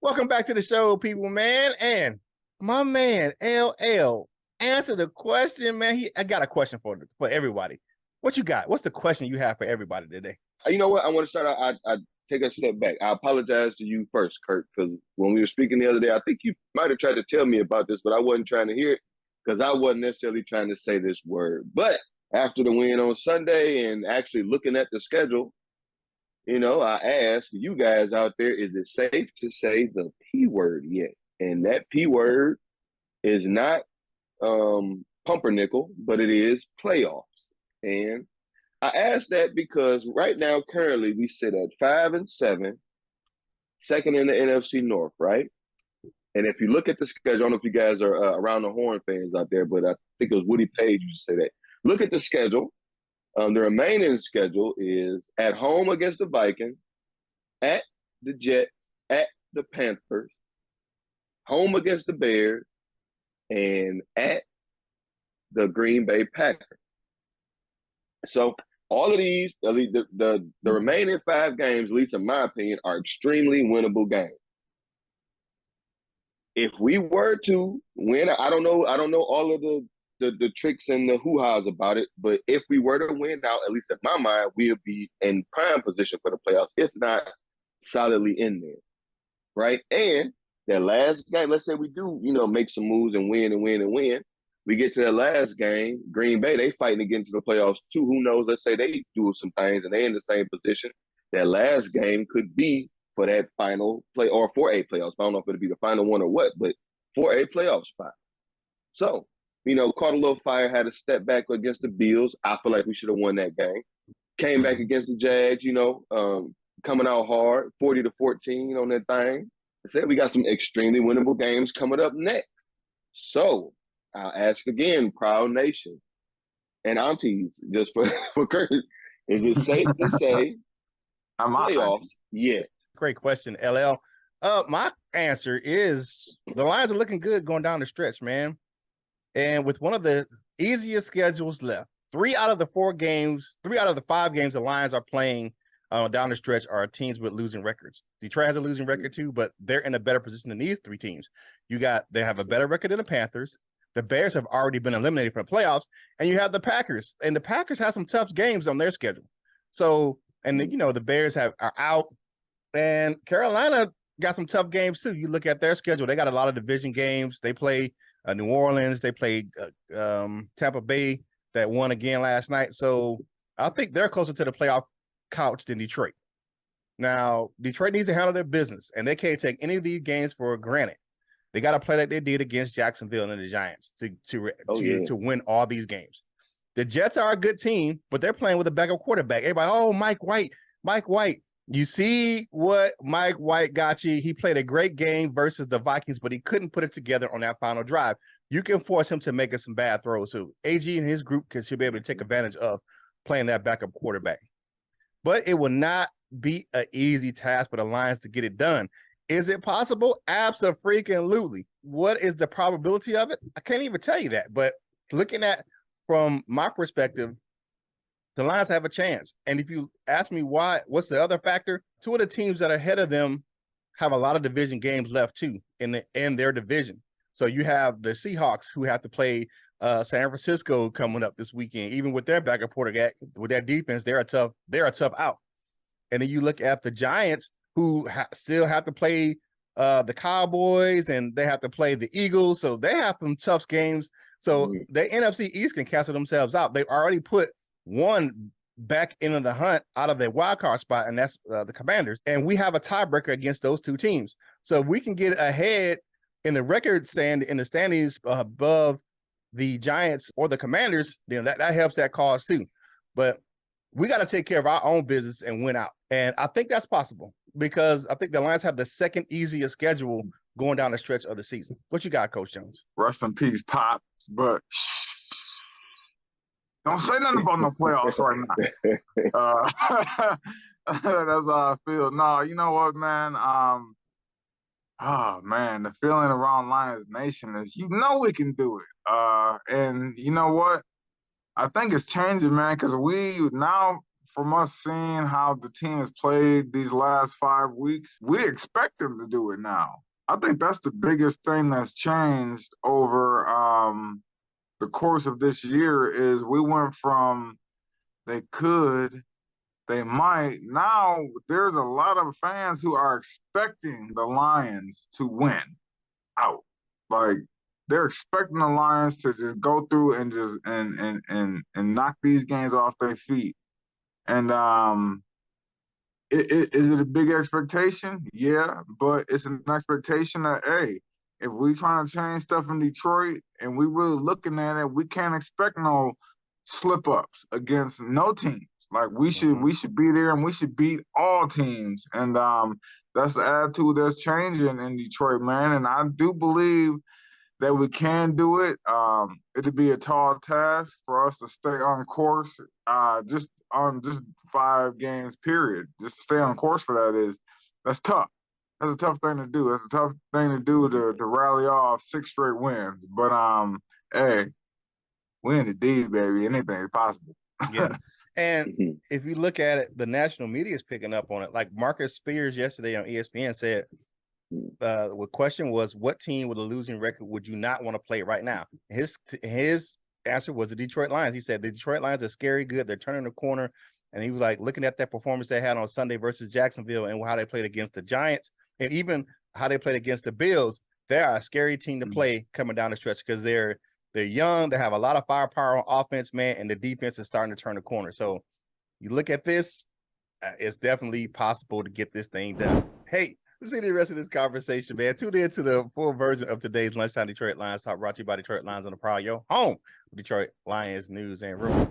Welcome back to the show, people, man. And my man, LL, answer the question, man. I got a question for everybody. What you got? What's the question you have for everybody today? You know what? I want to start out. I take a step back. I apologize to you first, Curt, because when we were speaking the other day, I think you might have tried to tell me about this, but I wasn't trying to hear it because I wasn't necessarily trying to say this word. But after the win on Sunday and actually looking at the schedule, I asked you guys out there, is it safe to say the P word yet? And that P word is not pumpernickel, but it is playoffs. And I asked that because right now, currently, we sit at 5-7, second in the NFC North, right? And if you look at the schedule, I don't know if you guys are around the horn fans out there, but I think it was Woody Page who said that. Look at the schedule. The remaining schedule is at home against the Vikings, at the Jets, at the Panthers, home against the Bears, and at the Green Bay Packers. So all of these, at least the remaining 5 games, at least in my opinion, are extremely winnable games. If we were to win, I don't know all of the tricks and the hoo-has about it, but if we were to win out, at least in my mind, we'll be in prime position for the playoffs, if not solidly in there, right? And that last game, let's say we do, make some moves and win and win and win. We get to that last game, Green Bay, they fighting to get into the playoffs too. Who knows? Let's say they do some things and they're in the same position. That last game could be for that final play or for a playoff spot. I don't know if it'll be the final one or what, but for a playoff spot. So, caught a little fire, had to step back against the Bills. I feel like we should have won that game. Came back against the Jags, coming out hard, 40-14 on that thing. I said we got some extremely winnable games coming up next. So I'll ask again, Prowl Nation and aunties, just for Curt, is it safe to say playoffs yet? Great question, LL. My answer is the Lions are looking good going down the stretch, man. And with one of the easiest schedules left, 3 out of the 5 games the Lions are playing down the stretch are teams with losing records. Detroit has a losing record too, but they're in a better position than these 3 teams. They have a better record than the Panthers. The Bears have already been eliminated from the playoffs, and you have the Packers. And the Packers have some tough games on their schedule. So, and the Bears are out, and Carolina got some tough games too. You look at their schedule; they got a lot of division games. They play New Orleans. They played Tampa Bay that won again last night. So I think they're closer to the playoff couch than Detroit. Now, Detroit needs to handle their business, and they can't take any of these games for granted. They got to play like they did against Jacksonville and the Giants to win all these games. The Jets are a good team, but they're playing with a backup quarterback. Everybody, Mike White. You see what Mike White got you. He played a great game versus the Vikings, but he couldn't put it together on that final drive. You can force him to make some bad throws. So AG and his group should be able to take advantage of playing that backup quarterback. But it will not be an easy task for the Lions to get it done. Is it possible? Abso-freaking-lutely. What is the probability of it? I can't even tell you that. But looking at from my perspective, the Lions have a chance. And if you ask me why, what's the other factor? 2 of the teams that are ahead of them have a lot of division games left too in their division. So you have the Seahawks who have to play San Francisco coming up this weekend. Even with their backup quarterback, with that defense, they're a tough out. And then you look at the Giants who still have to play the Cowboys, and they have to play the Eagles. So they have some tough games. So the NFC East can cancel themselves out. They've already put one back into the hunt out of their wild card spot, and that's the Commanders. And we have a tiebreaker against those 2 teams. So if we can get ahead in the record in the standings above the Giants or the Commanders, that helps that cause too. But we got to take care of our own business and win out. And I think that's possible because I think the Lions have the second easiest schedule going down the stretch of the season. What you got, Coach Jones? Rest in peace, Pops. But don't say nothing about no playoffs right now. That's how I feel. No, you know what, man? The feeling around Lions Nation is, we can do it. And you know what? I think it's changing, man, because we now from us seeing how the team has played these last 5 weeks, we expect them to do it now. I think that's the biggest thing that's changed over the course of this year is we went from they could, they might. Now there's a lot of fans who are expecting the Lions to win out. Like they're expecting the Lions to just go through and just and knock these games off their feet. And is it a big expectation? Yeah, but it's an expectation that hey, if we trying to change stuff in Detroit and we really looking at it, we can't expect no slip ups against no teams. Like we should be there and we should beat all teams. And that's the attitude that's changing in Detroit, man. And I do believe that we can do it. It'd be a tall task for us to stay on course, just on just 5 games period. Just to stay on course for that's tough. That's a tough thing to do. That's a tough thing to do to rally off 6 straight wins. But hey, we in the D, baby. Anything is possible. Yeah. And if you look at it, the national media is picking up on it. Like Marcus Spears yesterday on ESPN said, the question was, what team with a losing record would you not want to play right now? His answer was the Detroit Lions. He said the Detroit Lions are scary good. They're turning the corner. And he was like looking at that performance they had on Sunday versus Jacksonville and how they played against the Giants and even how they played against the Bills. They are a scary team to play coming down the stretch because they're young. They have a lot of firepower on offense, man, and the defense is starting to turn the corner. So you look at this, it's definitely possible to get this thing done. Hey, let's see the rest of this conversation, man. Tune in to the full version of today's Lunchtime Detroit Lions Talk, brought to you by Detroit Lions on the Prowl, your home, Detroit Lions news and rumors.